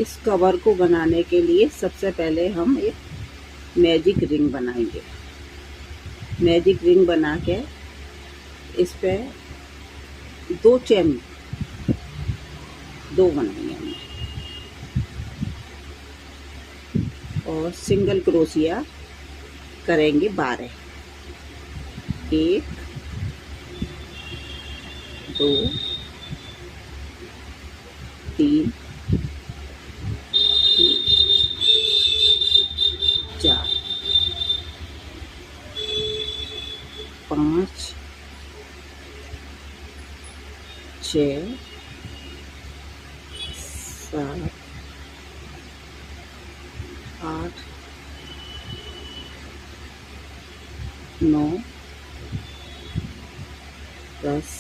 इस कवर को बनाने के लिए सबसे पहले हम एक मैजिक रिंग बनाएंगे। मैजिक रिंग बना के इस पे दो चेन बनाएंगे हमने और सिंगल क्रोशिया करेंगे 12। 1 2 3 4 5 6 7 8 9 10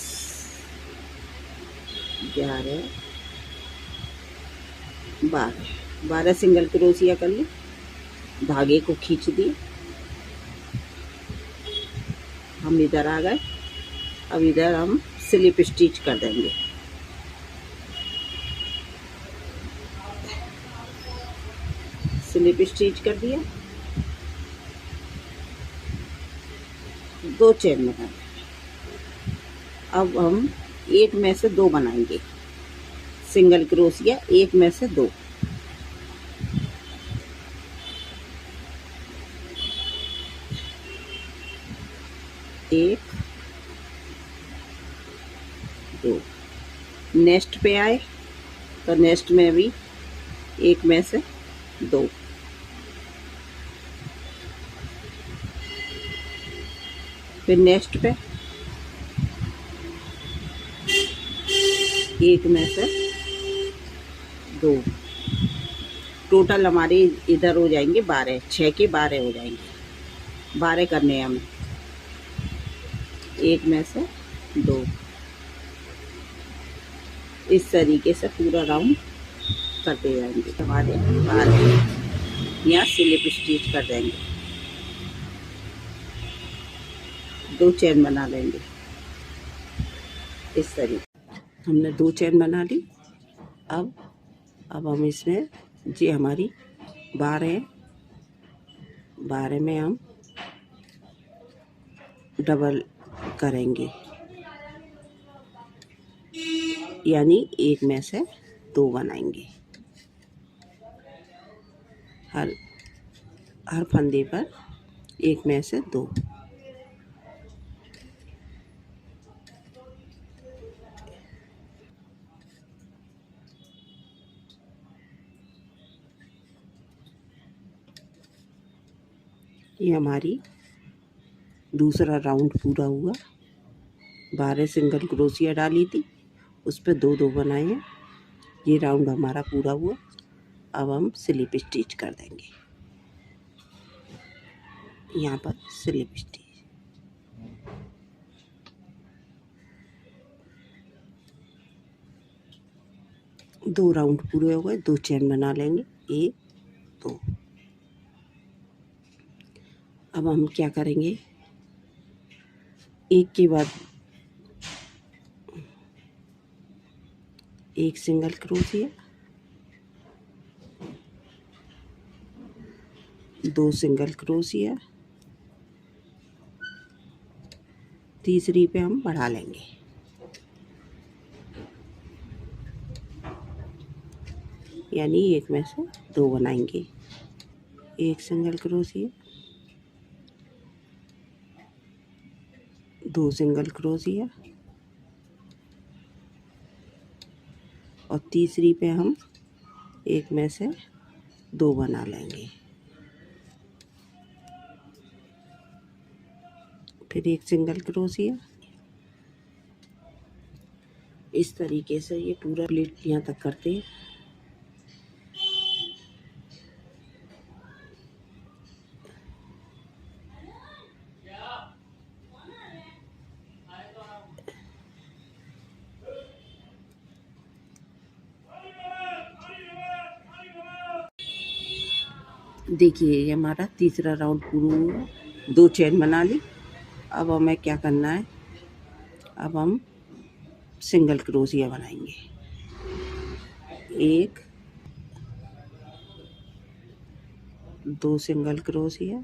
11 12 सिंगल क्रोशिया कर ली। धागे को खींच दिए, हम इधर आ गए। अब इधर हम स्लिप स्टिच कर देंगे। स्लिप स्टिच कर दिया, 2 चेन बना। अब हम एक में से 2 बनाएंगे। सिंगल क्रोशिया एक में से 2। 1 2 नेक्स्ट पे आए तो नेक्स्ट में भी एक में से 2। फिर नेक्स्ट पे एक में से 2। टोटल हमारे इधर हो जाएंगे 12। 6 के 12 हो जाएंगे। 12 करने हैं हमें। एक में से 2। इस तरीके से पूरा राउंड करते जाएंगे। हमारे 12 यहाँ स्लिप स्टिच कर देंगे। 2 चेन बना लेंगे इस तरीके। हमने 2 चेन बना ली। अब हम इसमें जी हमारी 12 में हम डबल करेंगे, यानी एक में से 2 बनाएंगे। हर फंदे पर एक में से 2। ये हमारी दूसरा राउंड पूरा हुआ। 12 सिंगल क्रोशिया डाली थी, उस पर 2 बनाए हैं। ये राउंड हमारा पूरा हुआ। अब हम स्लिप स्टिच कर देंगे। यहाँ पर स्लिप स्टिच। 2 राउंड पूरे हो गए। 2 चेन बना लेंगे। 1 2। अब हम क्या करेंगे, एक के बाद एक सिंगल क्रोशिया, 2 सिंगल क्रोशिया, तीसरी पे हम बढ़ा लेंगे। यानी एक में से 2 बनाएंगे। 1 सिंगल क्रोशिया, 2 सिंगल क्रोशिया और तीसरी पे हम एक में से 2 बना लेंगे। फिर 1 सिंगल क्रोशिया। इस तरीके से ये पूरा प्लेट यहाँ तक करते हैं। देखिए ये हमारा तीसरा राउंड पूरा हुआ। 2 चेन बना ली। अब हमें क्या करना है, अब हम सिंगल क्रोशिया बनाएंगे। 1 2 सिंगल क्रोशिया,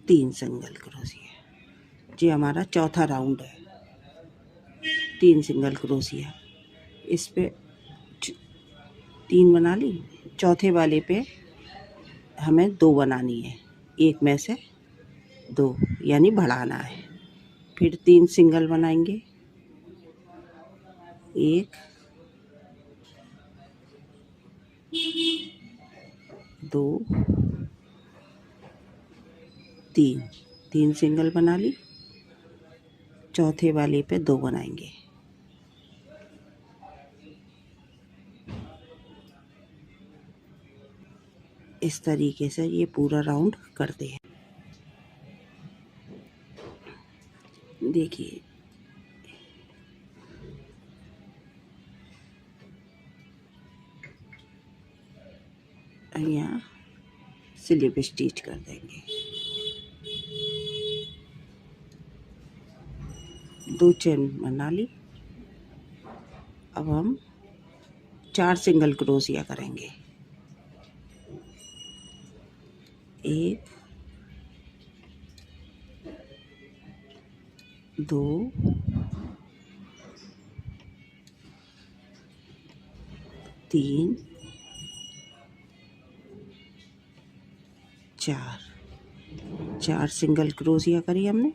3 सिंगल क्रोशिया। ये हमारा चौथा राउंड है। 3 सिंगल क्रोशिया, इस पे 3 बना ली। चौथे वाले पे हमें 2 बनानी है, एक में से 2 यानी बढ़ाना है। फिर 3 सिंगल बनाएंगे, 1 2 3, 3 सिंगल बना ली। चौथे वाले पे 2 बनाएंगे। इस तरीके से ये पूरा राउंड करते हैं। देखिए यहाँ स्लिप स्टिच कर देंगे। 2 चेन बना ली। अब हम 4 सिंगल क्रोशिया करेंगे। 1 2 3 4 सिंगल क्रोशिया करी हमने।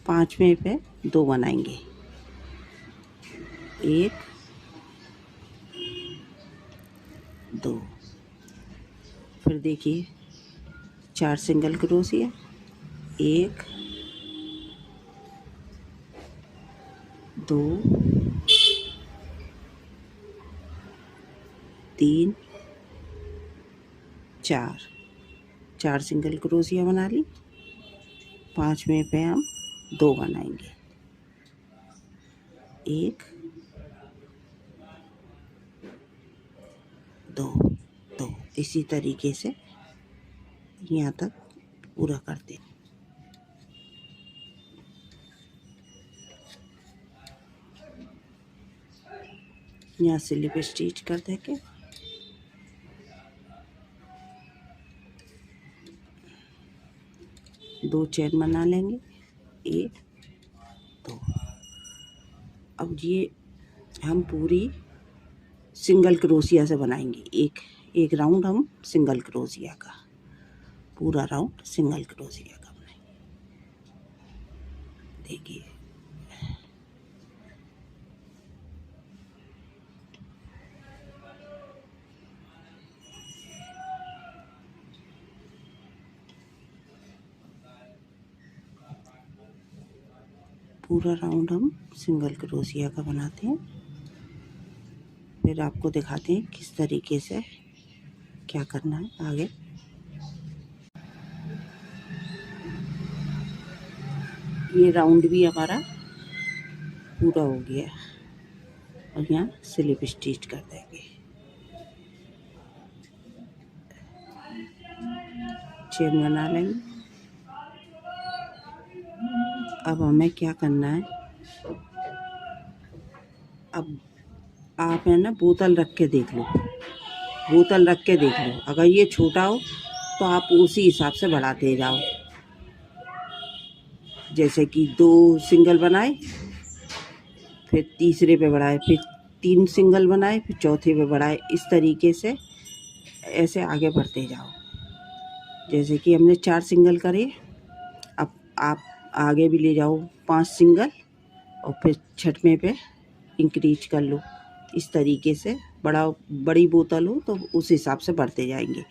5वें पे 2 बनाएंगे, 1 2। फिर देखिए 4 सिंगल क्रोशिया, 1 2 3 4 सिंगल क्रोशिया बना ली। 5वें पे हम 2 बनाएंगे, 1 2 2। इसी तरीके से यहाँ तक पूरा करते हैं। यहाँ स्लिप स्टिच कर देंगे। दो चेन बना लेंगे, 1 2। अब ये हम पूरी सिंगल क्रोशिया से बनाएंगे। एक राउंड हम सिंगल क्रोशिया का, पूरा राउंड सिंगल क्रोशिया का बनाएंगे। देखिए पूरा राउंड हम सिंगल क्रोशिया का बनाते हैं। फिर आपको दिखाते हैं किस तरीके से क्या करना है आगे। ये राउंड भी हमारा पूरा हो गया और यहाँ स्लिप स्टिच कर देंगे। चेन बना लेंगे। अब हमें क्या करना है, अब आप है ना बोतल रख के देख लो, बोतल रख के देख लो। अगर ये छोटा हो तो आप उसी हिसाब से बढ़ाते जाओ। जैसे कि 2 सिंगल बनाए, फिर तीसरे पे बढ़ाए, फिर 3 सिंगल बनाए, फिर चौथे पे बढ़ाए। इस तरीके से ऐसे आगे बढ़ते जाओ। जैसे कि हमने 4 सिंगल करे, अब आप आगे भी ले जाओ 5 सिंगल और फिर 6वें पे इंक्रीज कर लो। इस तरीके से बड़ी बोतल हो तो उस हिसाब से बढ़ते जाएंगे।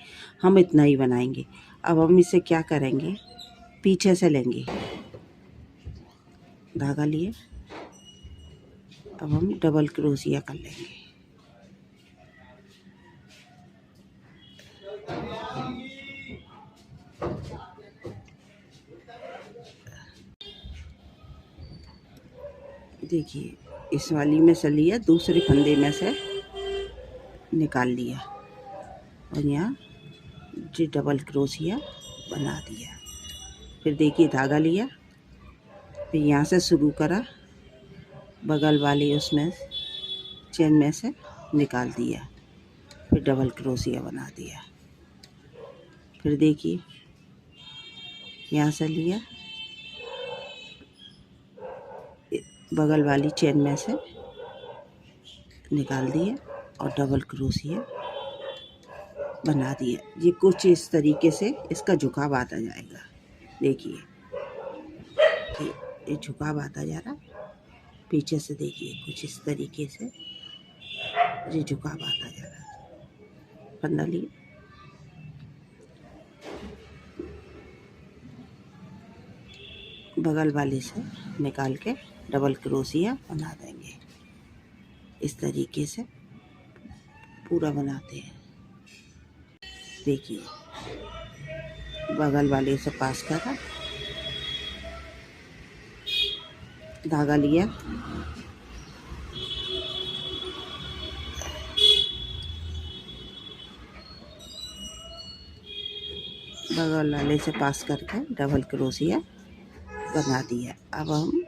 हम इतना ही बनाएंगे। अब हम इसे क्या करेंगे, पीछे से लेंगे धागा लिए। अब हम डबल क्रोशिया कर लेंगे। देखिए इस वाली में से लिया, दूसरे फंदे में से निकाल लिया और यहाँ जी डबल क्रोशिया बना दिया। फिर देखिए धागा लिया, फिर यहाँ से शुरू करा, बगल वाली उसमें चेन में से निकाल दिया। फिर डबल क्रोशिया बना दिया। फिर देखिए यहाँ से लिया, बगल वाली चेन में से निकाल दिए और डबल क्रोशिया बना दिया। ये कुछ इस तरीके से इसका झुकाव आता जाएगा। देखिए कि ये झुकाव आता जा रहा, पीछे से देखिए कुछ इस तरीके से ये झुकाव आता जा रहा। फंदा लिए, बगल वाले से निकाल के डबल क्रोशिया बना देंगे। इस तरीके से पूरा बनाते हैं। देखिए बगल वाले से पास करा, धागा लिया, बगल वाले से पास करके डबल क्रोशिया बना दिया। अब हम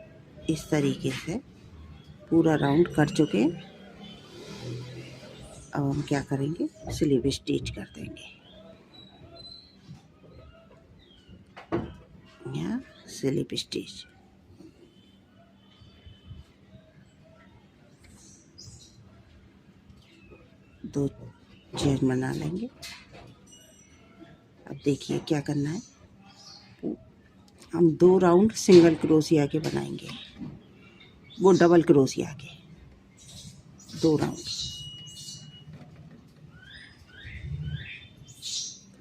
इस तरीके से पूरा राउंड कर चुके। अब हम क्या करेंगे, स्लीव स्टिच कर देंगे। यहाँ स्लीव स्टिच, दो चेन बना लेंगे। अब देखिए क्या करना है, हम 2 राउंड सिंगल क्रोशिया के बनाएंगे, वो डबल क्रोशिया के 2 राउंड।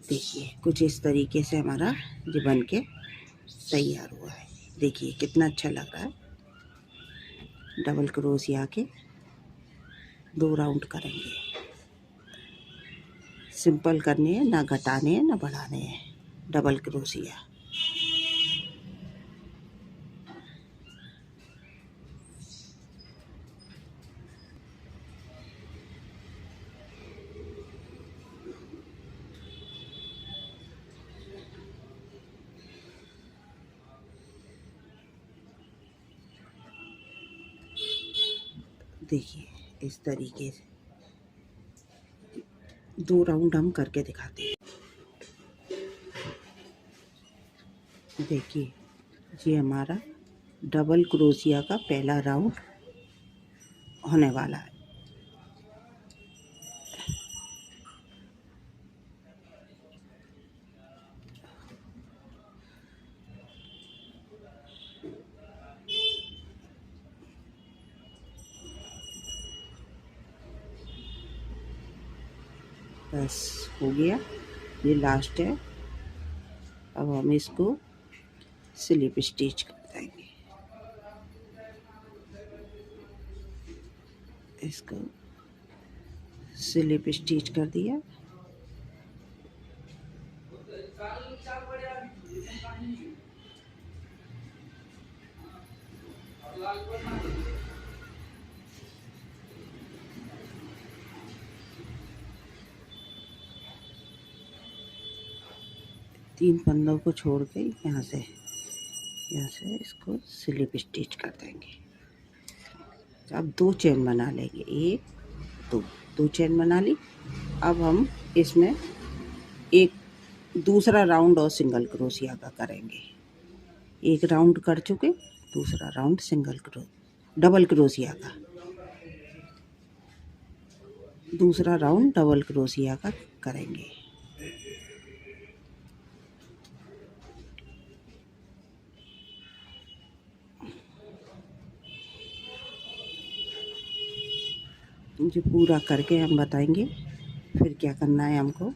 देखिए कुछ इस तरीके से हमारा ये बन के तैयार हुआ है। देखिए कितना अच्छा लग रहा है। डबल क्रोशिया के 2 राउंड करेंगे। सिंपल करने हैं, ना घटाने हैं ना बढ़ाने हैं। डबल क्रोशिया, देखिए इस तरीके से 2 राउंड हम करके दिखाते हैं। देखिए ये हमारा डबल क्रोशिया का पहला राउंड होने वाला है। बस हो गया, ये लास्ट है। अब हम इसको स्लिप स्टिच कर देंगे। इसको स्लिप स्टिच कर दिया। तीन पन्नों को छोड़ के यहाँ से इसको स्लिप स्टिच कर देंगे। अब 2 चेन बना लेंगे, 1 2 चेन बना ली। अब हम इसमें एक दूसरा राउंड और सिंगल क्रोशिया का करेंगे। एक राउंड कर चुके, दूसरा राउंड डबल क्रोशिया का, दूसरा राउंड डबल क्रोशिया का करेंगे। जो पूरा करके हम बताएंगे फिर क्या करना है हमको।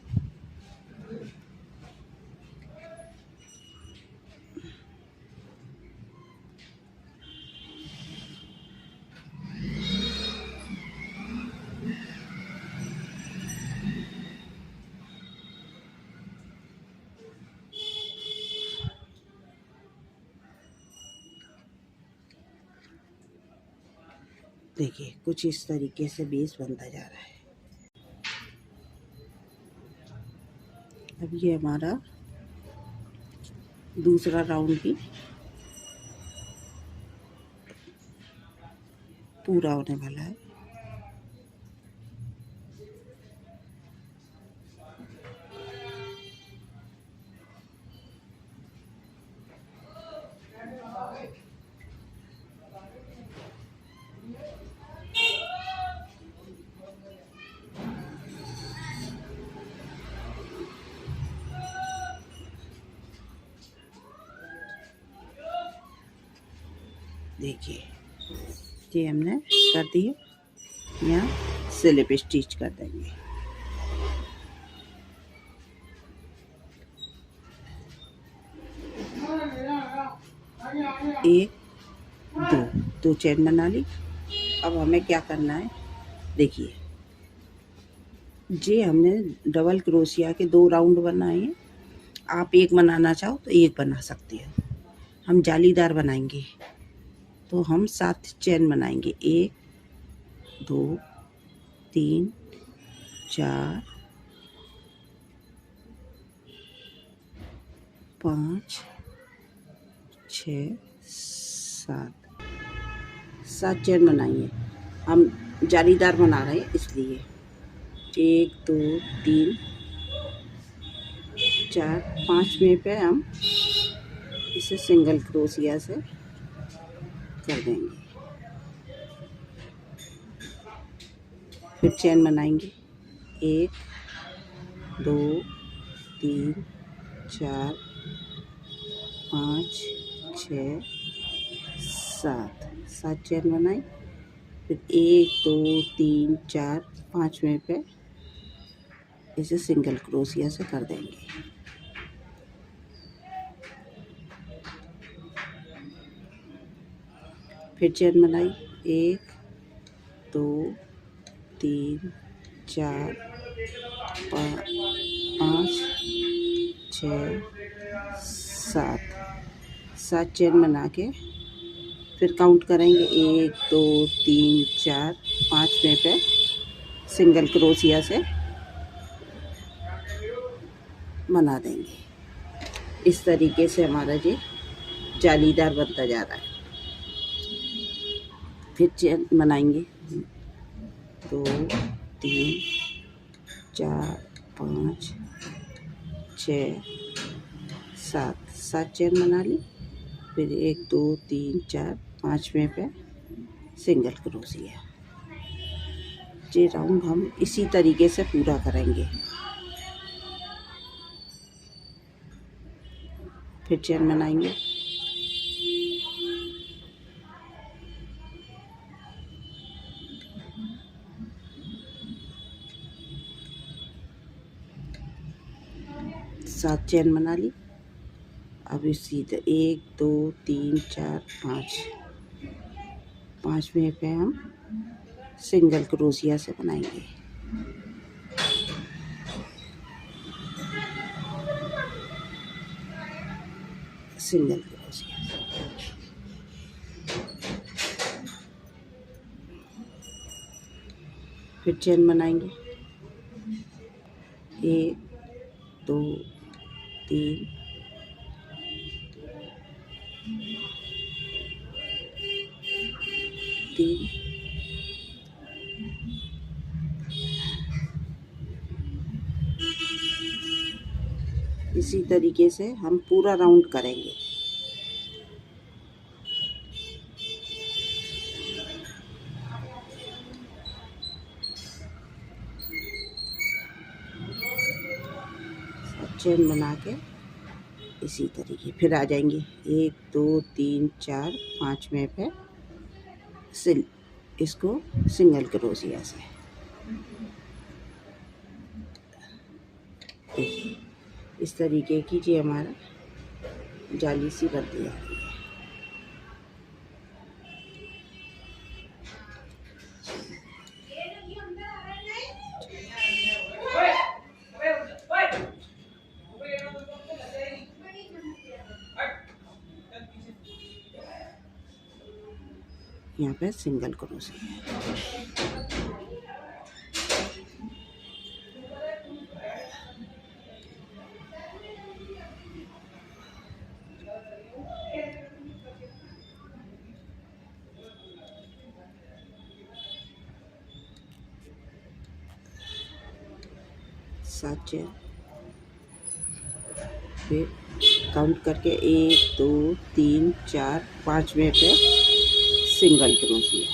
देखिए कुछ इस तरीके से बेस बनता जा रहा है। अब ये हमारा दूसरा राउंड भी पूरा होने वाला है। देखिए ये हमने कर दिए। यहाँ स्लिप स्टिच कर देंगे। एक दो चेन बना ली। अब हमें क्या करना है, देखिए ये हमने डबल क्रोशिया के 2 राउंड बनाए हैं। आप एक बनाना चाहो तो एक बना सकते हो। हम जालीदार बनाएंगे तो हम 7 चेन बनाएंगे। 1 2 3 4 5 6 7 चेन बनाइए। हम जालीदार बना रहे हैं इसलिए 1 2 3 4 5वें पे हम इसे सिंगल क्रोशिया से कर देंगे। फिर चेन बनाएंगे 1 2 3 4 5 6 7 चेन बनाई। फिर 1 2 3 4 5वें पे इसे सिंगल क्रोशिया से कर देंगे। फिर चेन बनाई 1 2 3 4 5 6 7 चेन बना के फिर काउंट करेंगे 1 2 3 4 5वें पे सिंगल क्रोशिया से बना देंगे। इस तरीके से हमारा ये जालीदार बनता जा रहा है। फिर चेन बनाएंगे 2 3 4 5 6 7 चेन बना ली। फिर 1 2 3 4 5वें पे सिंगल क्रोशिया। ये राउंड हम इसी तरीके से पूरा करेंगे। फिर चेन बनाएंगे 7 चेन बना ली। अब इसी 1 2 3 4 5 5वें पे हम सिंगल क्रोशिया से बनाएंगे। सिंगल क्रोशिया फिर चेन बनाएंगे 1 2 3 इसी तरीके से हम पूरा राउंड करेंगे। चेन बना के इसी तरीके फिर आ जाएंगे 1 2 3 4 5वें पे इसको सिंगल क्रोशिया से। देखिए इस तरीके की ये हमारा जाली सी बनती है। यहाँ पे सिंगल क्रोशिया सात चेन। फिर काउंट करके 1 2 3 4 5वें पे सिंगल क्रोशिया।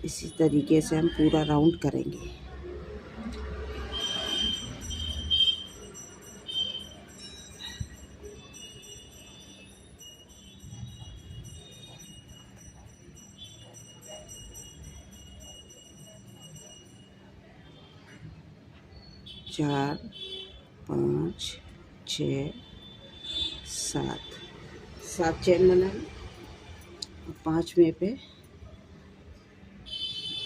इसी तरीके से हम पूरा राउंड करेंगे। 4 5 6 7 7 चेन बनाए। 5वें पे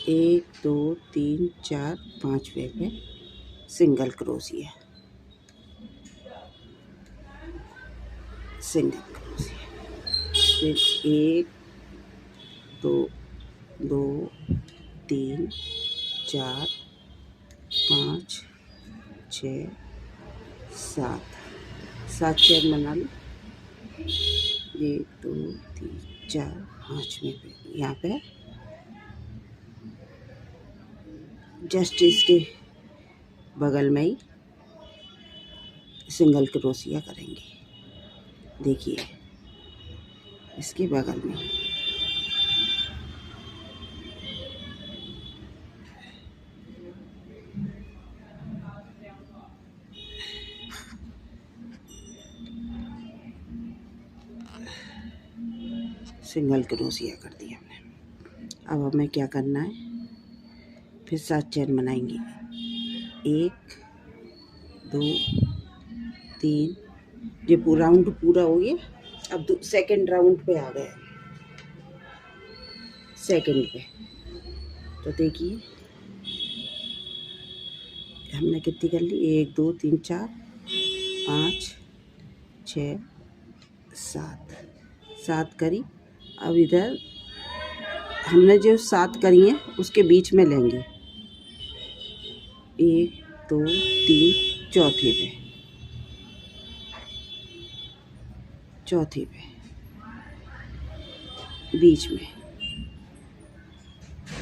1 2 3 4 5वें पे सिंगल क्रोशिया, सिंगल क्रोशिया। फिर 1 2 2 3 4 5 6 7 7 चेन बना लो। 1 2 3 4 5वें पे यहाँ पे जस्ट इसके बगल में ही सिंगल क्रोशिया करेंगे। देखिए इसके बगल में सिंगल क्रोशिया कर दिया हमने। अब हमें क्या करना है, फिर 7 चेन बनाएंगे। 1 2 3, ये राउंड पूरा हो गया। अब सेकंड राउंड पे आ गए, सेकंड पे तो देखिए हमने कितनी कर ली, 1 2 3 4 5 6 7 7 करी। अब इधर हमने जो 7 करी हैं उसके बीच में लेंगे 1 2 3 चौथे पे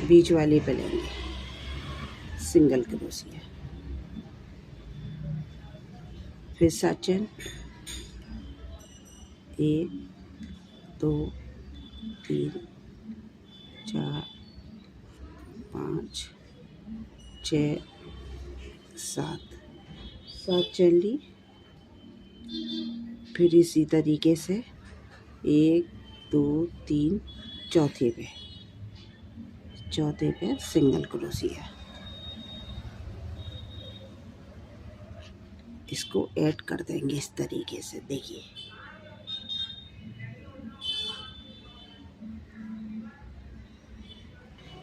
बीच वाले पे लेंगे सिंगल क्रोशिया। फिर 7 चेन 1 2 3 4 5 6 7 चेन ली। फिर इसी तरीके से 1 2 3 चौथे पे सिंगल क्रोशिया। इसको ऐड कर देंगे इस तरीके से। देखिए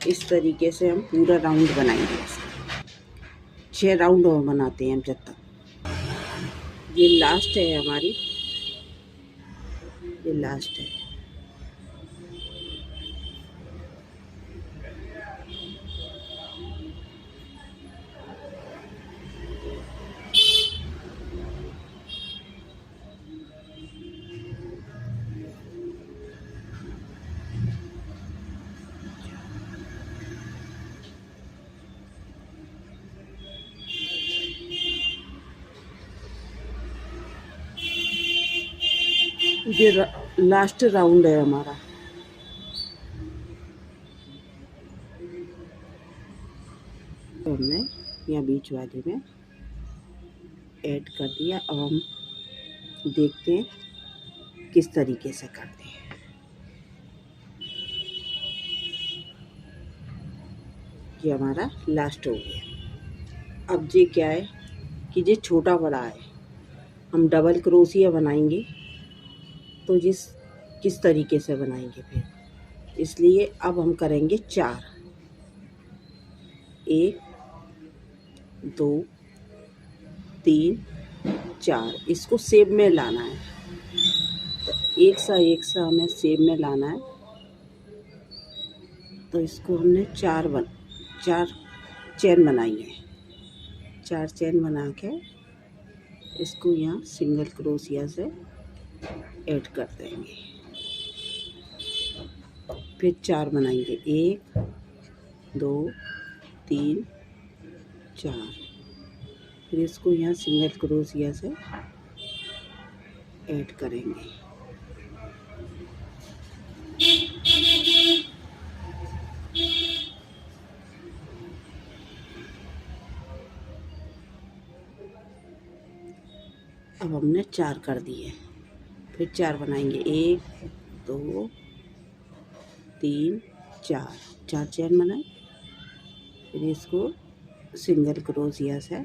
इस तरीके से हम पूरा राउंड बनाएंगे इसका। 6 राउंड और बनाते हैं हम जब तक। ये लास्ट है हमारी, ये लास्ट है। ये लास्ट राउंड है हमारा। तो हमने यहाँ बीच वाले में ऐड कर दिया। अब हम देखते हैं किस तरीके से करते हैं। ये हमारा लास्ट हो गया। अब ये क्या है कि ये छोटा बड़ा है, हम डबल क्रोशिया बनाएंगे तो किस तरीके से बनाएंगे फिर, इसलिए अब हम करेंगे 4। 1 2 3 4 इसको सेब में लाना है। तो एक सा हमें सेब में लाना है। तो इसको हमने 4 चेन बनाई है। 4 चेन बना के इसको यहाँ सिंगल क्रोशिया से ऐड कर देंगे। फिर 4 बनाएंगे, 1 2 3 4। फिर इसको यहाँ सिंगल क्रोशिया से ऐड करेंगे। अब हमने 4 कर दिए। फिर 4 बनाएंगे, 1 2 3 4 चेन बनाए। फिर इसको सिंगल क्रोशिया से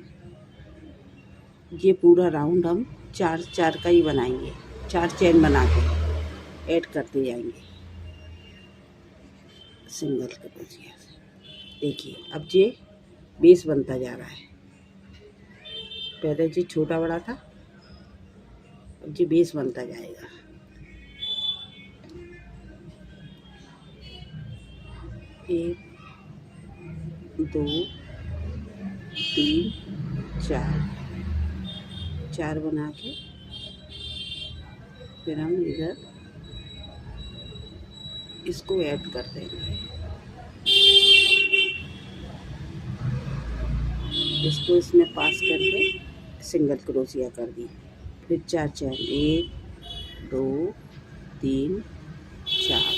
ये पूरा राउंड हम 4 4 का ही बनाएंगे, 4 चेन बना के ऐड करते जाएंगे सिंगल क्रोशिया से। देखिए अब ये बेस बनता जा रहा है। पहले जो छोटा बड़ा था, अब ये बेस बनता जाएगा। एक, दो, तीन, चार बना के फिर हम इधर इसको ऐड कर देंगे। इसको इसमें पास करके सिंगल क्रोशिया कर दी। फिर 4 चेन, 1, 2, 3, 4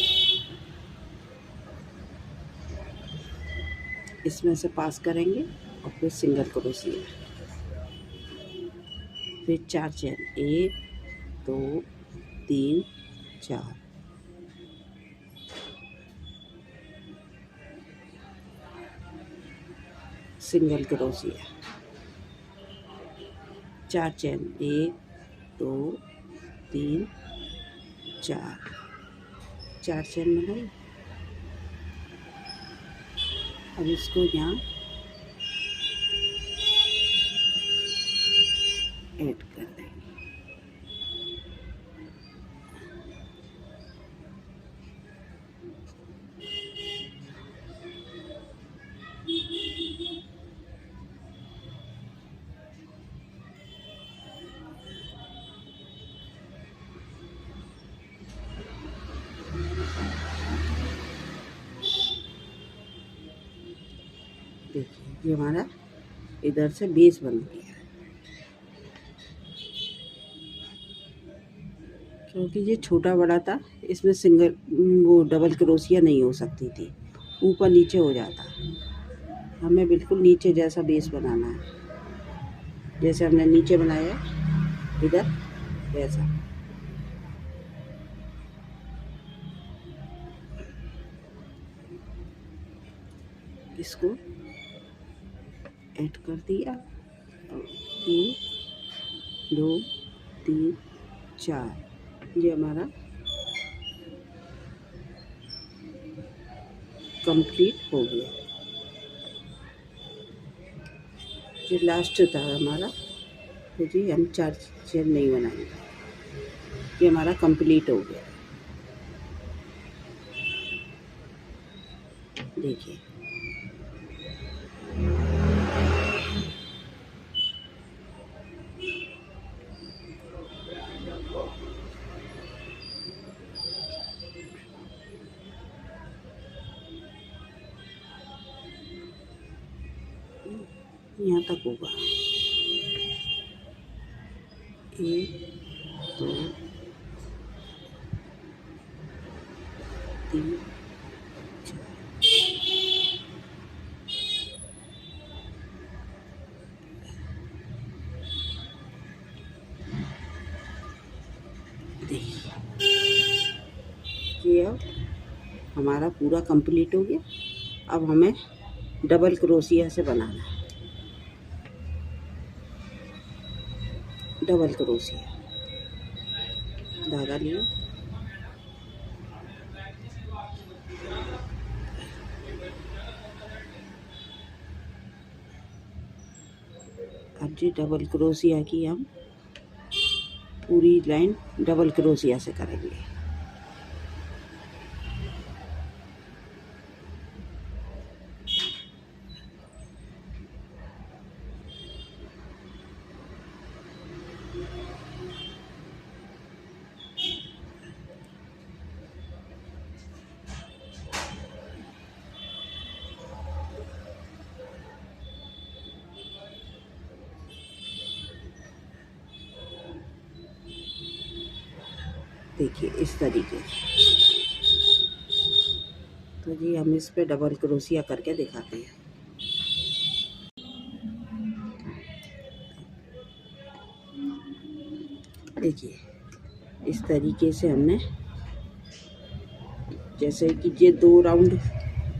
इसमें से पास करेंगे और फिर सिंगल क्रोशिया। फिर 4 chain, 1, 2, 3, 4 single crochet. 4 chain, 1, 2, 3, 4 chain बनाई। अब इसको यहाँ ऐड कर देंगे। देखिए ये हमारा इधर से बेस बन गया है। क्योंकि ये छोटा बड़ा था, इसमें सिंगल वो डबल क्रोशिया नहीं हो सकती थी, ऊपर नीचे हो जाता। हमें बिल्कुल नीचे जैसा बेस बनाना है, जैसे हमने नीचे बनाया इधर वैसा। इसको ऐड कर दिया। 1, 2, 3, 4 ये हमारा कंप्लीट हो गया। ये लास्ट था हमारा, तो जी हम 4 चेन नहीं बनाएंगे। ये हमारा कंप्लीट हो गया। देखिए यहाँ तक होगा। 1, 2, 3, 4 देखिए ये अब हमारा पूरा कंप्लीट हो गया। अब हमें डबल क्रोशिया से बनाना है। डबल क्रोशिया धागा लिया, अब जी डबल क्रोशिया की हम पूरी लाइन डबल क्रोशिया से करेंगे। देखिए इस तरीके से। तो जी हम इस पे डबल क्रोशिया करके दिखाते हैं। देखिए इस तरीके से हमने, जैसे कि ये 2 राउंड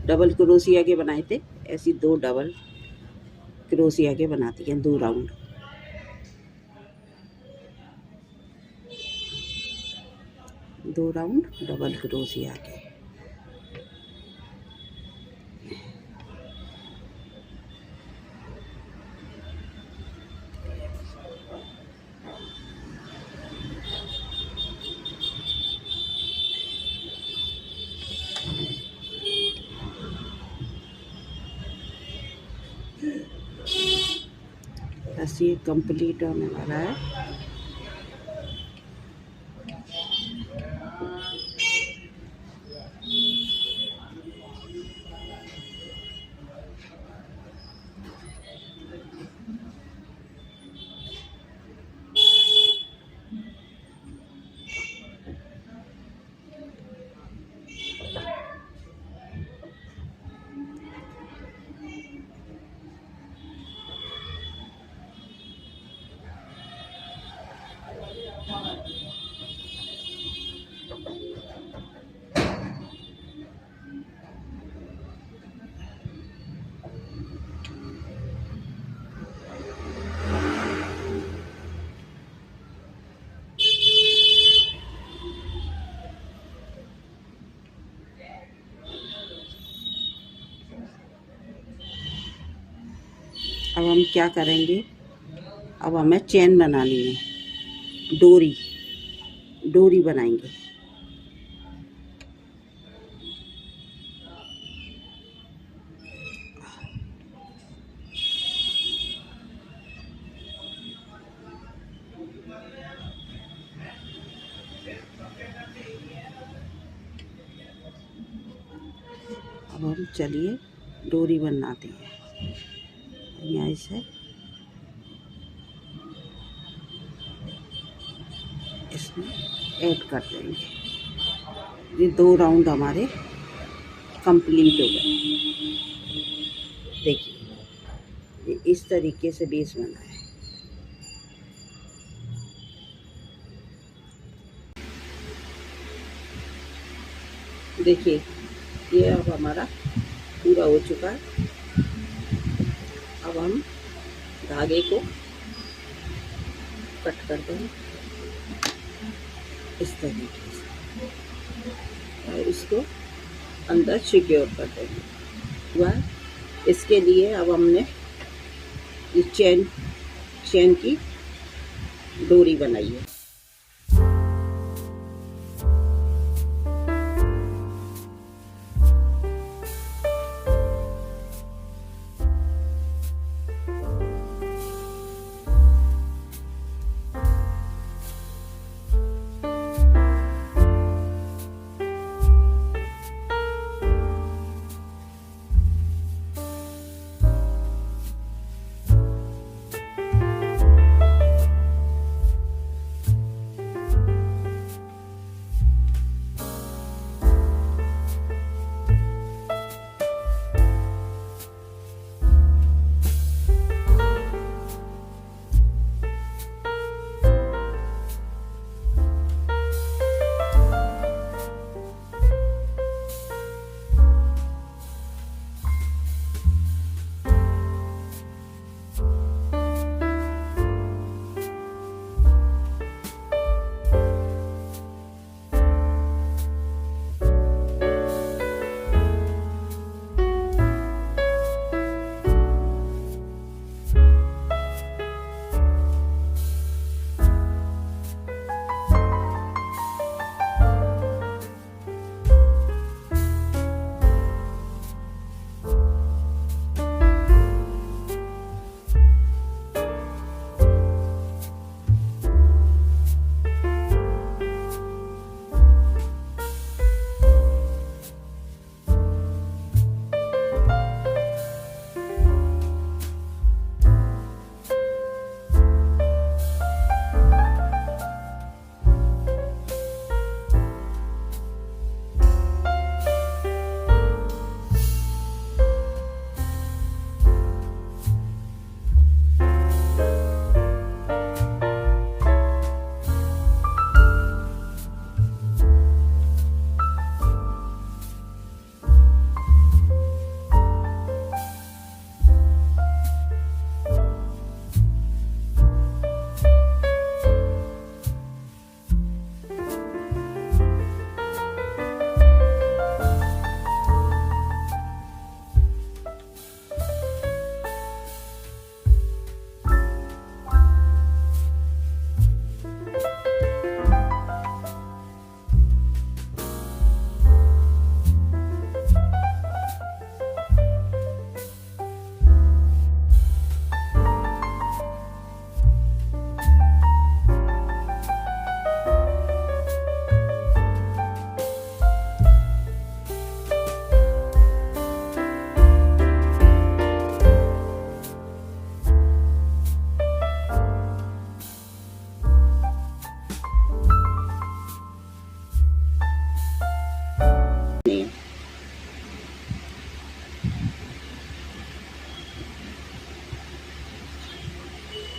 डबल क्रोशिया के बनाए थे, ऐसी 2 डबल क्रोशिया के बनाती हैं 2 राउंड। 2 राउंड डबल क्रोशिया के। बस ये कंप्लीट होने वाला है। अब हम क्या करेंगे, अब हमें चेन बनानी है, डोरी बनाएंगे। अब हम चलिए डोरी बनाते हैं। यहाँ से इसमें ऐड कर देंगे। ये 2 राउंड हमारे कंप्लीट हो गए। देखिए ये इस तरीके से बेस बना है। देखिए ये अब हमारा पूरा हो चुका है। अब हम धागे को कट कर देंगे इस तरीके से और इसको अंदर सिक्योर कर देंगे। हुआ इसके लिए अब हमने ये चेन की डोरी बनाई है।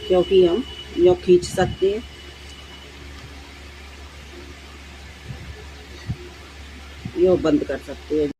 क्योंकि हम यो खींच सकते हैं, यो बंद कर सकते हैं।